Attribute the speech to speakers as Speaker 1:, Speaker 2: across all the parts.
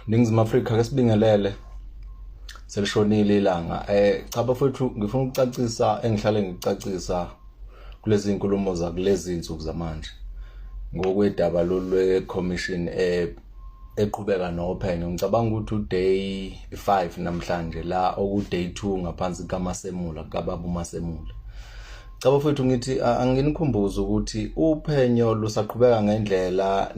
Speaker 1: Ningizimu Afrika ke sibingelele selishonile ilanga. Cha bafowethu ngifuna ukucacisa engihlale ngicacisa kulezi inkulumo zakulezi insuku zamanje. Ngokwedaba lolwe commission eqhubeka nophenyo. Ngicabanga ukuthi uday 5 namhlanje la okuday 2 ngaphansi kaMasemula kaBaba uMasemula. Cha bafowethu ngithi anginikhumbuze ukuthi uphenyo lusaqhubeka ngendlela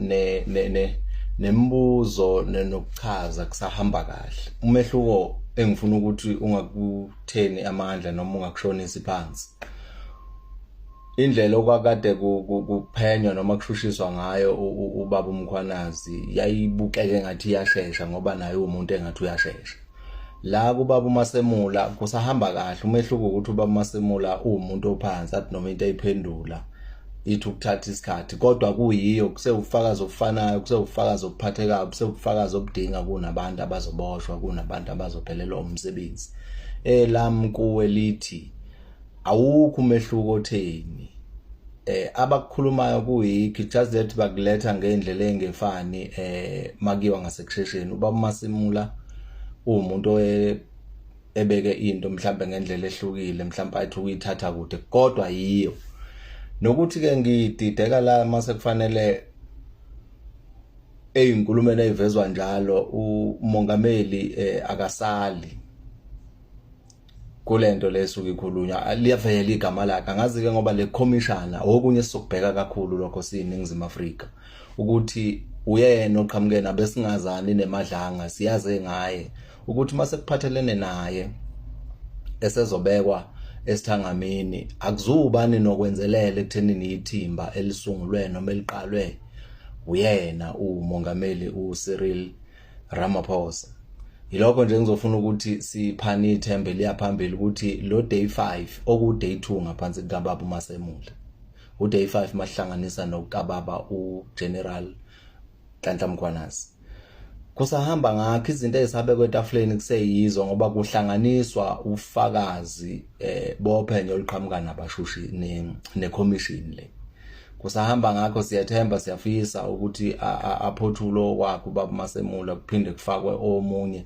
Speaker 1: nembuzo nokuchaza kusahamba kahle. Umehluko engifuna ukuthi ungakutheni amandla noma ungakushonisi phansi. Indlela okwakade kuphenywa noma kushushiswa ngayo ubaba uMkhwanazi yayibukeke ngathi iyashesha ngoba naye umuntu engathi uyashesha. La kubaba uMasemula kusahamba kahle. Umehluko ukuthi ubaba uMasemula umuntu ophansi athi noma into ayiphendula ithi ukuthatha isikhathi, kodwa kuyiyo kusewufakazi ofanayo, kusewufakazi okuphathekayo, kusewufakazi obudinga kunabantu abazoboshwa, kunabantu abazophelelwa umsebenzi. Lami kuwe lithi awukho umehluko otheni. Abakukhulumayo kuyikho just that bakuletha ngendlela engefani makiwa ngasekushesheni. Ubaba uMasemula umuntu ebeke into mhlambe ngendlela ehlukile, mhlambe athi ukuyithatha kude, kodwa yiyo. Nokuthi ke ngidideka la mase kufanele eyinkulumeni ezivezwa njalo umongameli akasali kulento lesuka ikhulunywa liyavela igama lakhe. Angazi ke ngoba le commissioner okunye sokubheka kakhulu lokho siyiningizimu Afrika ukuthi uyena oqhamuke nabesingazani nemadlanga siyaze ngaye ukuthi mase kuphathelene naye esezobekwa esithangamini akuzubani nokwenzelela ekuthenini ithimba elisungulwe noma eliqalwe uyena umongameli uCyril Ramaphosa. Yilokho nje ngizofuna ukuthi siphani ithembe liyaphambili ukuthi lo day 5 oku day 2 ngaphansi kaBaba uMasemula. Uday 5 mahlanganisa nokaBaba uGeneral Nhlanhla Mkhwanazi. Kusahamba ngakho izinto ezisabe kwetafuleni kuseyizo ngoba kuhlanganiswa ufakazi bophenyo oluqhamuka nabashushi necommission le. Kusahamba ngakho siyathemba siyafisa ukuthi aphothulo kwakhe ubaba uMasemula kuphinde kufakwe omunye.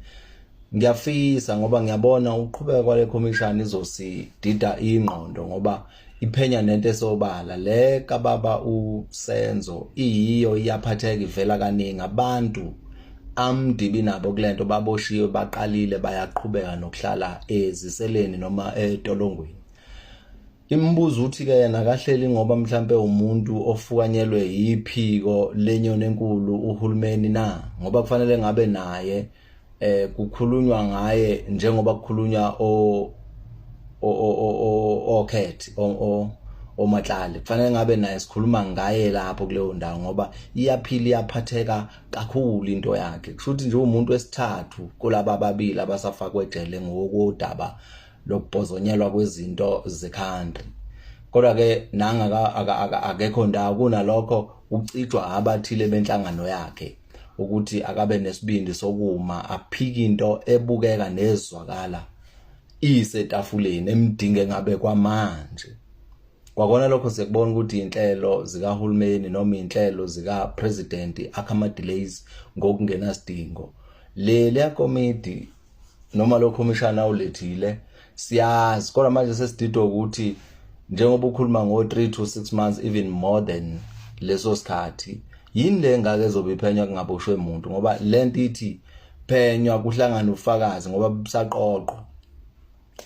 Speaker 1: Ngiyafisa ngoba ngiyabona uqhubeka kwale commission izosidida ingqondo ngoba iphenya nento esobala le kaBaba uSenzo iyiyo iyaphatheka ivela kaningi abantu amdibi nabo kulento baboshiwe baqalile bayaqhubeka nokuhlala eziseleni noma etolongweni. Imbuzo uthi ke yena kahleli ngoba mhlambe umuntu ofukanyelwe yiphiko lenyoni enkulu uhulumeni na ngoba kufanele ngabe naye kukhulunywa ngaye njengoba kukhulunywa okhethi oMatlali. Kufanele ngabe naye sikhuluma ngaye lapho kuleyo ndawo ngoba iyaphila iyaphatheka kakhulu into yakhe. Kusho ukuthi nje umuntu wesithathu kulabo ababili abasafakwe ejele ngokodaba lokubhozonyelwa kwezinto ze-country. Kodwa ke nanga akekho ndawo kunalokho ucijwa abathile benhlangano yakhe ukuthi akabe nesibindi sokuma aphika into ebukeka nezwakala isetafuleni emdinge ngabe kwamanje. Kwakona lokho sekubona ukuthi inhlelo zikahulumeni noma inhlelo zika president akhama delays ngokungenasidingo. Leya committee noma lo commissioner awulethile siyazi kodwa manje sesidido ukuthi njengoba ukhuluma ngo3 to 6 months even more than leso sikhathi yini le ngake ezobe iphenywa kungaboshwe umuntu ngoba lento ithi phenywa kuhlangana ufakazi ngoba busaqoqo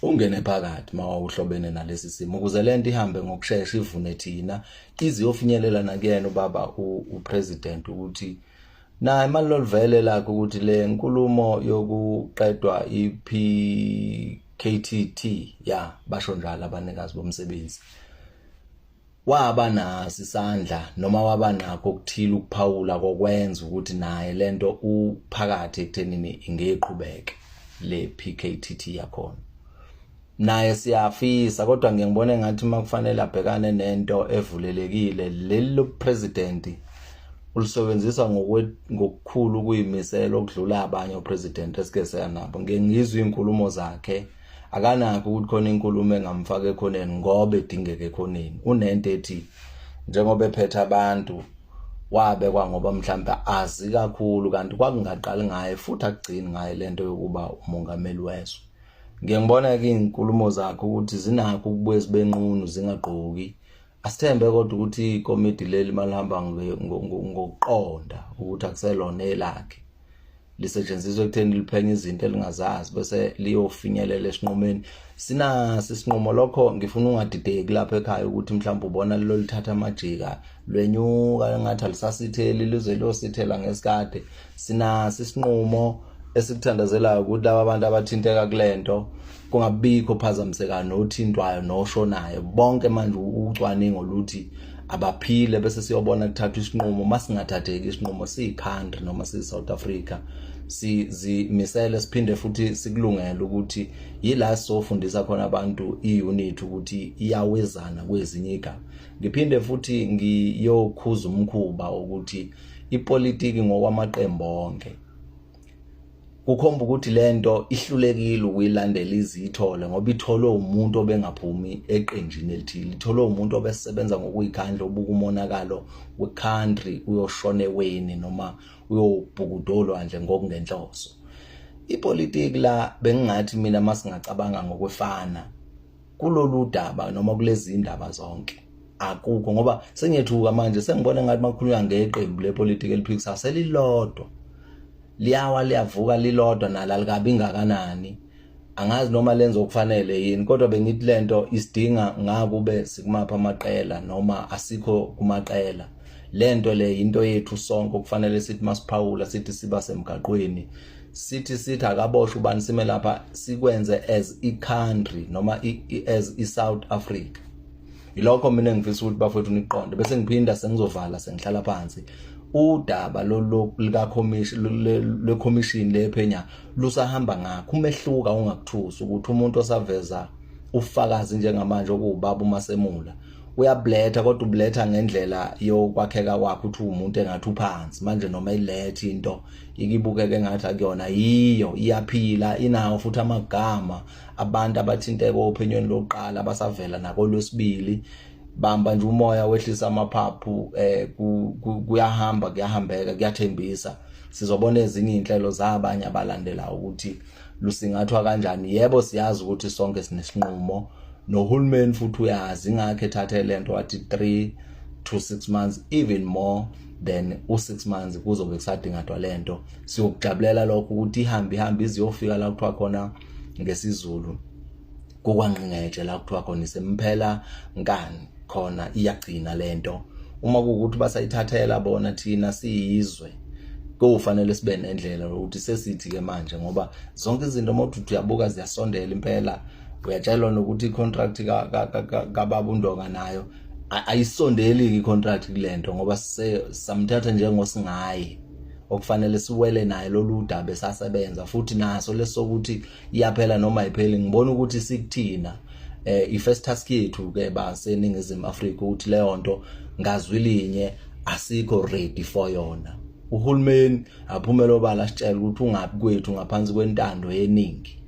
Speaker 1: ungene phakathi mawuhlobene nalesi simo ukuze lento ihambe ngokusheshsha ivune thina iziyofinyelela nakuyena ubaba upresident ukuthi na imali lolivele lakho ukuthi le nkulumo yokuqedwa iPKTT basho njalo abanikazi bomsebenzi waba naso isandla noma waba nakho ukuthila ukuphawula kokwenza ukuthi naye lento uphakathi ekuthenini ingeqhubeke le PKTT yakhona. Naye siyafisa kodwa ngiyibona ngathi makufanele abhekane nento evulelekile lelo president ulisebenzisa ngokukhulu kuyimisela okudlula abanye opresident esike seyanabo. Ngiyizwa inkulumo zakhe akanakho ukuthi khona inkulumo engamfaka ekhoneni ngoba edingeke ekhoneni. Unento ethi njengoba ephethe abantu wabekwa ngoba mhlawumbe azi kakhulu kanti kwakungaqali ngaye futhi akugcini ngaye lento yokuba umongameli wezwe. Ngiyangibona ke izinkulumo zakho ukuthi zinakho ukubuye sibenqunu zingaqoki. Asithembe kodwa ukuthi ikomiti leli malihamba ngokuqonda ukuthi akuselona elakhe. Lisetshenziswe ekutheni liphenye izinto elingazazi bese liyofinyelela esinqumeni. Sinasi isinqumo lokho ngifuna ungadideki lapha ekhaya ukuthi mhlawumbe ubona lelo lithatha amajika lwenyuka ngathi alisasitheli lize liyosithela ngesikade. Sinasi isinqumo esikuthandazelayo ukuthi laba abantu abathinteka kulento kungabikho phazamiseka nothintwayo noshonayo bonke manje ucwaningo luthi abaphile bese siyobona kuthatha isinqumo masingathatheki isinqumo siyicountry noma siyi-South Africa sizimisele siphinde futhi sikulungela ukuthi yila sofundisa khona abantu iunity ukuthi iyawezana kwezinye igaba. Ngiphinde futhi ngiyokhuza umkhuba ukuthi ipolitiki ngokwamaqembu onke kukhomba ukuthi lento ihlulekile ukuyilandela izithole ngoba itholwe umuntu obengaphumi eqenjini elithile, itholwe umuntu obesebenza ngokuyikhandla obuka umonakalo we-country uyoshona eweni noma uyobhukudolwa nje ngokungenhloso. Ipolitiki la bengingathi mina masingacabanga ngokwefana kulolu daba noma kulezi indaba zonke akukho ngoba sengiyethuka manje sengibona ngathi makhulunywa ngeqembu lepolitiki eliphikisa selilodwa liyawa liyavuka lilodwa nala likabi ngakanani angazi noma lenza okufanele yini kodwa bengithi lento isidinga ngakube sikumapha amaqela noma asikho kumaqela. Lento le into yethu sonke okufanele sithi masiphawula sithi siba semgaqweni sithi akaboshwe ubani sime lapha sikwenze as i-country noma as i-South Africa. Yilokho mina ngifisa ukuthi bafethu niqonde bese ngiphinda sengizovala sengihlala phansi. Udaba lika commission lephenya lusahamba ngakho umehluka ungakuthusi ukuthi umuntu osaveza ufakazi njengamanje okubaba uMasemula uyabletha kodwa ubletha ngendlela yokwakheka kwakhe uthi umuntu engathi uphansi manje noma ilethe into ikibukeke ngathi akuyona yiyo iyaphila inawo futhi amagama abantu abathinteka ophenyweni loqala abasavela nako lwesibili bamba nje umoya wehlisa amaphaphu kuyahamba kuyahambeka kuyathembisa. Sizobona ezinye inhlelo zabanye abalandela ukuthi lusingathwa kanjani. Yebo siyazi ukuthi sonke sinesinqumo nohulumeni futhi uyazi ngakhe ethathe lento wathi 3 to 6 months even more than u6 months kuzobe kusadingadwa lento. Siyokujabulela lokho ukuthi ihambe iziyofika la kuthiwa khona ngesizulu kokwanqingeje la kuthiwa khona isemphela nkani khona iyagcina lento. Uma kuukuthi basayithathela bona thina siyizwe kufanele sibe nendlela ukuthi sesithi ke manje ngoba zonke izinto moduthi uyabuka ziyasondela impela uyatshelwa nokuthi icontract kababa uNdonga nayo ayisondeli icontract kulento ngoba samthatha njengosingayi okufanele siwele naye lolu daba esasebenza futhi naso lesokuthi iyaphela noma ayipheli. Ngibona ukuthi sikuthina i-first task yethu ke baseningizimu Afrika ukuthi leyo nto ngazwilinye asikho ready for yona. Uhulumeni aphumela obala sitshela ukuthi ungapi kwethu ngaphansi kwentando yeningi.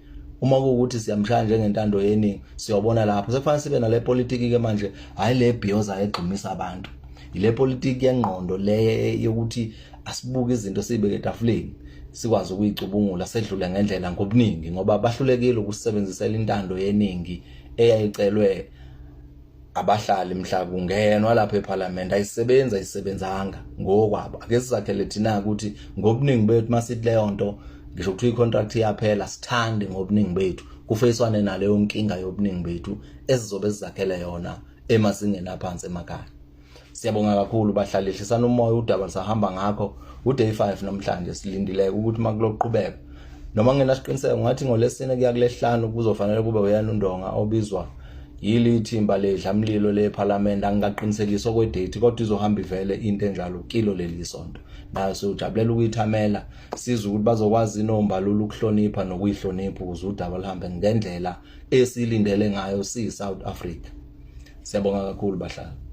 Speaker 1: Uma kuukuthi siyamshaya njengentando yeningi siyobona lapho sekufanele sibe nale politiki ke manje hayi le bhiyoza egqimisa abantu. Ile politiki yengqondo le yokuthi asibuke izinto sibeke etafuleni sikwazi ukuyicubungula sedlule ngendlela ngobuningi ngoba bahlulekile ukusebenzisela intando yeningi eyayicelwe abahlali mhla kungenwa lapha eParliament ayisebenzanga ngokwabo. Ake sizakhele thina ukuthi ngobuningi bethu masithi leyo nto ngisho ukuthi icontract iyaphela sithande ngobuningi bethu kufeyiswane naleyo nkinga yobuningi bethu esizobe sizakhele yona emasingena phansi emakhaya. Siyabonga kakhulu bahlali hlisana umoya udaba lisahamba ngakho uday 5 namhlanje silindile ukuthi makuloqhubeka noma ngenasiqiniseko ngathi ngolesine kuya kulehlanu kuzofanele kube uyana uNdonga obizwa yili ithimba ledlamlilo leParliament. Angaqinisekisa okwedate kodwa izohamba ivele into enjalo kilo leli sonto nayo sojabulela ukuyithamela siza ukuthi bazokwazi inombalulu ukuhlonipha nokuyihlonipha ukuze udaba lihambe ngendlela esilindele ngayo siyi South Africa. Siyabonga kakhulu bahlali.